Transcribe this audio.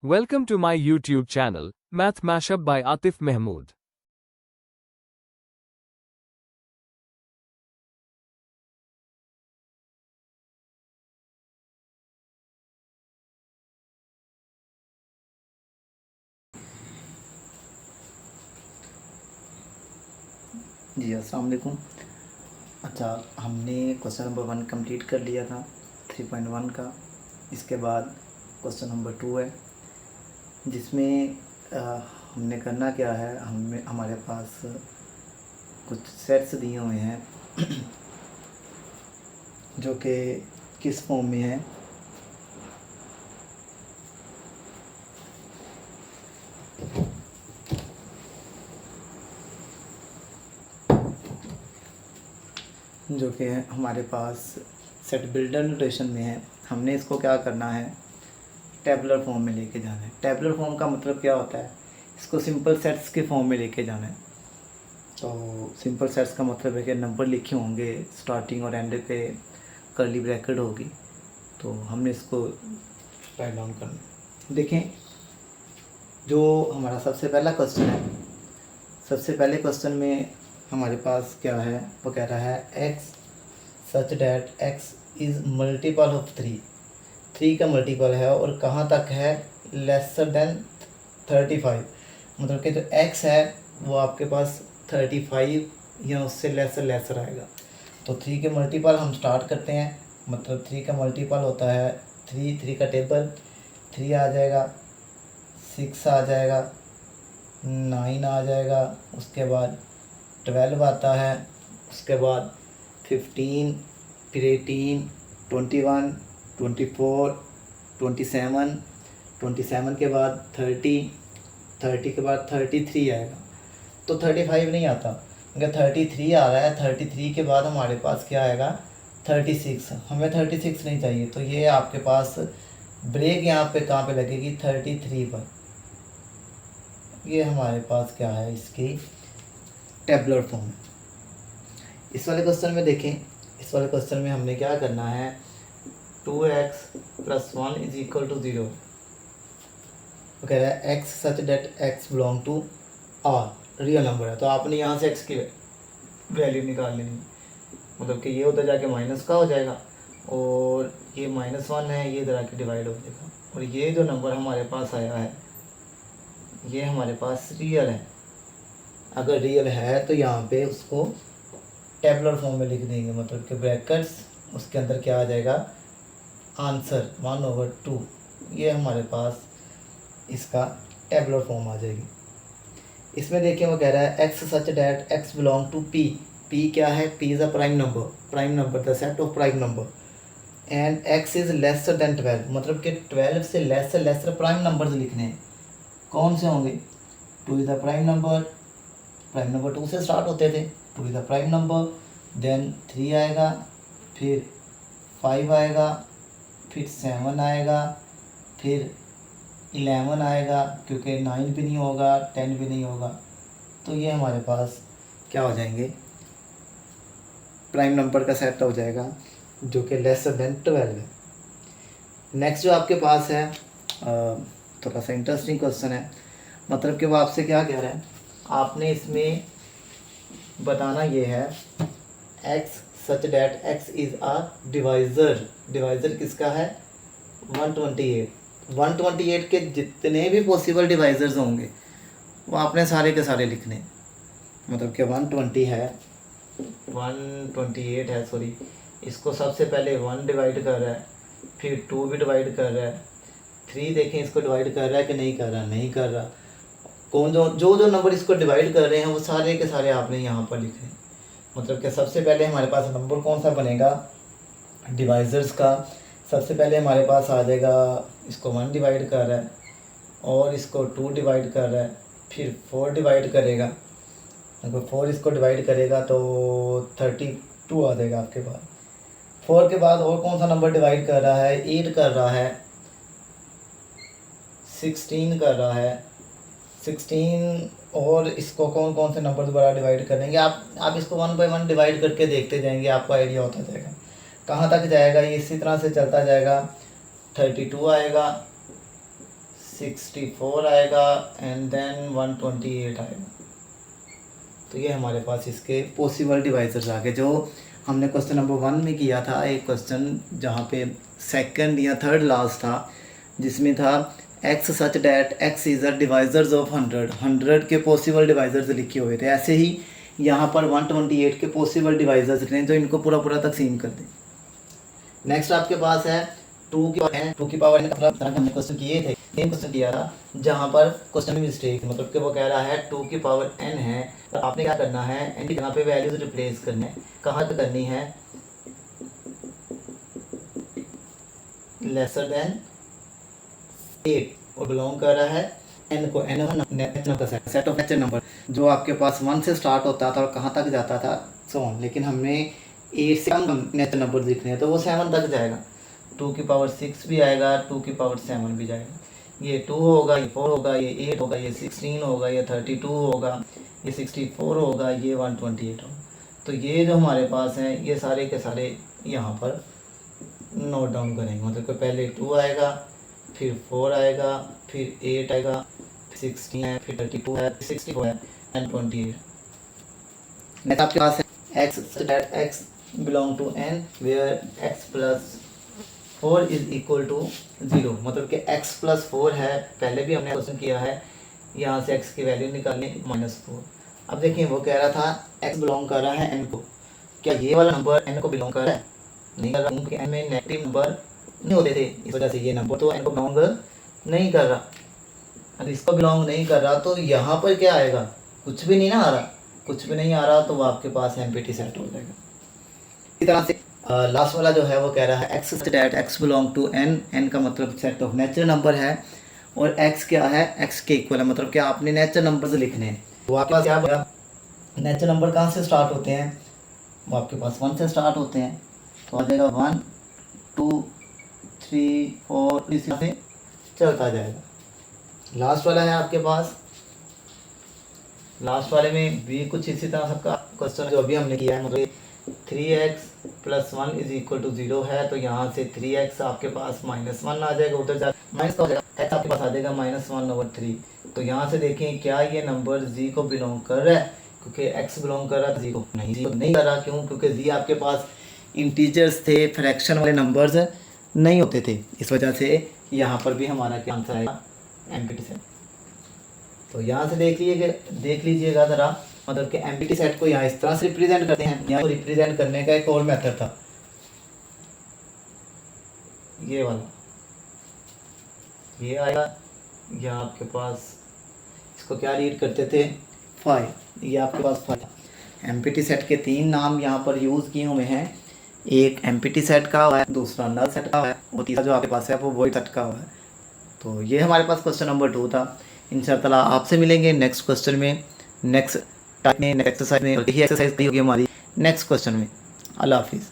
Welcome to my YouTube channel, Math Mashup by Atif Mahmood. जी अस्सलाम वालेकुम। अच्छा, हमने क्वेश्चन नंबर 1 कंप्लीट कर लिया था 3.1 का। इसके बाद क्वेश्चन नंबर 2 है, जिसमें हमने करना क्या है, हमारे पास कुछ सेट्स दिए हुए हैं जो कि किस फॉर्म में है। जो कि हमारे पास सेट बिल्डर नोटेशन में है। हमने इसको क्या करना है, टेबुलर फॉर्म में लेके जाना है। टेबुलर फॉर्म का मतलब क्या होता है, इसको सिंपल सेट्स के फॉर्म में लेके जाना है। तो सिंपल सेट्स का मतलब है कि नंबर लिखे होंगे, स्टार्टिंग और एंड पे कर्ली ब्रैकेट होगी। तो हमने इसको राइट डाउन करना है। देखें, जो हमारा सबसे पहला क्वेश्चन है, सबसे पहले क्वेश्चन में हमारे पास क्या है, वो कह रहा है x such that x is multiple of 3 का मल्टीपल है और कहाँ तक है, लेसर देन 35। मतलब कि जो x है वो आपके पास 35 या उससे लेसर आएगा। तो 3 के मल्टीपल हम स्टार्ट करते हैं। मतलब 3 का मल्टीपल होता है 3 का टेबल 3 आ जाएगा, 6 आ जाएगा, 9 आ जाएगा, उसके बाद 12 आता है, उसके बाद 15, फिर 18, 21, 24, 27 के बाद 30 के बाद 33 आएगा। तो 35 नहीं आता, अगर 33 आ रहा है, 33 के बाद हमारे पास क्या आएगा, 36। हमें 36 नहीं चाहिए, तो ये आपके पास ब्रेक यहाँ पे कहाँ पे लगेगी, 33 पर। ये हमारे पास क्या है, इसकी टेबुलर फॉर्म। इस वाले क्वेश्चन में देखें, इस वाले क्वेश्चन में हमने क्या करना है, 2x + 1 = 0। वो कह रहा है x such that x belong to R, real number है। तो आपने यहाँ से x की वैल्यू निकाल लेनी, मतलब कि ये उधर जाके माइनस का हो जाएगा और ये -1 है, ये इधर आके डिवाइड हो जाएगा। और ये जो नंबर हमारे पास आया है, ये हमारे पास रियल है। अगर रियल है तो यहाँ पे उसको टेबुलर फॉर्म में लिख देंगे, मतलब कि ब्रैकेट्स, उसके अंदर क्या आ जाएगा, आंसर 1/2। ये हमारे पास इसका टेबुलर फॉर्म आ जाएगी। इसमें देखिए वो कह रहा है x such that x belong to p। p क्या है, p is a prime number the set of prime number and x is lesser than 12। मतलब कि 12 से लेसर प्राइम नंबर्स लिखने हैं। कौन से होंगे, 2 इज़ द प्राइम नंबर 2 से स्टार्ट होते थे, 2 is the prime number, then 3 आएगा, फिर 5 आएगा, फिर 7 आएगा, फिर 11 आएगा, क्योंकि 9 भी नहीं होगा, 10 भी नहीं होगा। तो ये हमारे पास क्या हो जाएंगे, प्राइम नंबर का सेट हो जाएगा, जो कि लेसर देन 12 है। नेक्स्ट जो आपके पास है, थोड़ा सा इंटरेस्टिंग क्वेश्चन है। मतलब कि वो आपसे क्या कह रहा है, आपने इसमें बताना ये है, x such that x is a divisor किसका है, 128 के जितने भी पॉसिबल डिवाइज़र्स होंगे वो आपने सारे के सारे लिखने। मतलब कि 128 है, सॉरी, इसको सबसे पहले 1 डिवाइड कर रहा है, फिर 2 भी डिवाइड कर रहा है, 3 देखें इसको डिवाइड कर रहा है कि नहीं कर रहा, नहीं कर रहा। कौन जो नंबर इसको डिवाइड कर रहे हैं वो सारे के सारे आपने यहाँ पर लिखे। मतलब कि सबसे पहले हमारे पास नंबर कौन सा बनेगा, डिवाइज़र्स का। सबसे पहले हमारे पास आ जाएगा, इसको 1 डिवाइड कर रहा है और इसको 2 डिवाइड कर रहा है, फिर 4 डिवाइड करेगा। अगर 4 इसको डिवाइड करेगा तो 32 आ जाएगा आपके पास। 4 के बाद और कौन सा नंबर डिवाइड कर रहा है, 8 कर रहा है, 16 कर रहा है, 16। और इसको कौन कौन से नंबर दोबारा डिवाइड करेंगे, आप इसको 1 बाय 1 डिवाइड करके देखते जाएंगे, आपको आइडिया होता जाएगा कहाँ तक जाएगा। ये इसी तरह से चलता जाएगा, 32 आएगा, 64 आएगा एंड देन 128 आएगा। तो ये हमारे पास इसके पॉसिबल डिवाइजर्स आ गए, जो हमने क्वेश्चन नंबर 1 में किया था। एक क्वेश्चन जहाँ पे सेकंड या थर्ड लास्ट था, जिसमें था x such that x is a divisors of 100 के पॉसिबल डिवाइजर्स लिखे हुए थे। ऐसे ही यहाँ पर 128 के पॉसिबल डिवाइजर्स लिखे हैं, जो इनको पूरा पूरा तकसीम कर दें। नेक्स्ट आपके पास है 2 की पावर n का तरह हमने क्वेश्चन किए थे, सेम क्वेश्चन किया था, जहाँ पर क्वेश्चन में मिस्टेक, मतलब कि वो कह रहा है 2 की पावर n है, तो आपने क्या करना है, n की जगह पे वैल्यूज रिप्लेस करनी है। कहाँ तक करनी है, लेसर देन 8 और बिलोंग कर रहा है n को, n का सेट ऑफ नेचुरल नंबर जो आपके पास 1 से स्टार्ट होता था और कहाँ तक जाता था, सो ऑन। लेकिन हमने 8 से कम नेचुरल नंबर लिखने हैं, तो वो 7 तक जाएगा। 2 की पावर 6 भी आएगा, 2 की पावर 7 भी जाएगा। ये 2 होगा, ये 4 होगा, ये 8 होगा, ये 16 होगा, ये 32 होगा, ये 64 होगा, ये 128 होगा। तो ये जो हमारे पास हैं, ये सारे के सारे यहाँ पर नोट डाउन करेंगे। मतलब कि पहले 2 आएगा, फिर 4 आएगा, फिर 8 आएगा, 16 है, फिर 32 है, 64 है एंड 28। नेक्स्ट आपके पास है x such that x belong to n where x plus 4 is equal to 0। मतलब कि x plus 4 है, पहले भी हमने क्वेश्चन किया है, यहाँ से x की वैल्यू निकालनी -4। अब देखिए वो कह रहा था x बिलोंग कर रहा है n को, क्या ये वाला नंबर n को बिलोंग कर रहा है? नहीं कर रहा, क्योंकि n में नेगेटिव नंबर नहीं होते थे, इस वजह से ये नंबर तो n को बिलोंग नहीं कर रहा। अगर इसको बिलोंग नहीं कर रहा तो यहाँ पर क्या आएगा, कुछ भी नहीं ना आ रहा, कुछ भी नहीं आ रहा, तो वो आपके पास एम्प्टी सेट हो जाएगा। इसी तरह से लास्ट वाला जो है वो कह रहा है x such that x belong to n, n का मतलब सेट ऑफ नेचुरल नंबर है, और x क्या है, x के इक्वल है, मतलब कि आपने नेचुरल नंबर्स लिखने हैं। वो आपके पास क्या होगा, नेचुरल नंबर कहाँ से स्टार्ट होते हैं, वो आपके पास 1 से स्टार्ट होते हैं, तो आ जाएगा 1 2 3 4, इसी से चलता जाएगा। लास्ट वाला है आपके पास, लास्ट वाले में भी कुछ इसी तरह सबका क्वेश्चन जो अभी हमने किया है, मतलब 3x + 1 = 0 है, तो यहाँ से 3x आपके पास -1 आ जाएगा, उधर जा माइनस का हो जाएगा, x आपके पास आ जाएगा -1/3। तो यहाँ से देखें क्या ये नंबर z को बिलोंग कर रहा है, क्योंकि x बिलोंग कर रहा है z को नहीं कर रहा। क्यों? क्योंकि z आपके पास इंटीजर्स थे, फ्रैक्शन वाले नंबर्स नहीं होते थे, इस वजह से यहाँ पर भी हमारा क्या आंसर आएगा, एम्प्टी सेट। तो यहाँ से देख लीजिएगा ज़रा, मतलब कि एम्प्टी सेट को यहाँ इस तरह से रिप्रेजेंट करते हैं। यहाँ को रिप्रेजेंट करने का एक और मेथड था, ये वाला, ये आएगा, यहाँ आपके पास इसको क्या रीड करते थे, 5, ये आपके पास 5। एम्प्टी सेट के 3 नाम यहाँ पर यूज़ किए हुए हैं, एक एम्प्टी सेट का हुआ है, दूसरा नल सेट का हुआ है, और तीसरा जो आपके पास है वो वॉइड सेट का हुआ है। तो ये हमारे पास क्वेश्चन नंबर 2 था। इंशाअल्लाह आपसे मिलेंगे नेक्स्ट क्वेश्चन में, नेक्स्ट टाइप में, नेक्स्ट एक्सरसाइज में, और यही एक्सरसाइज होगी हमारी नेक्स्ट क्वेश्चन में। अल्लाह हाफिज़।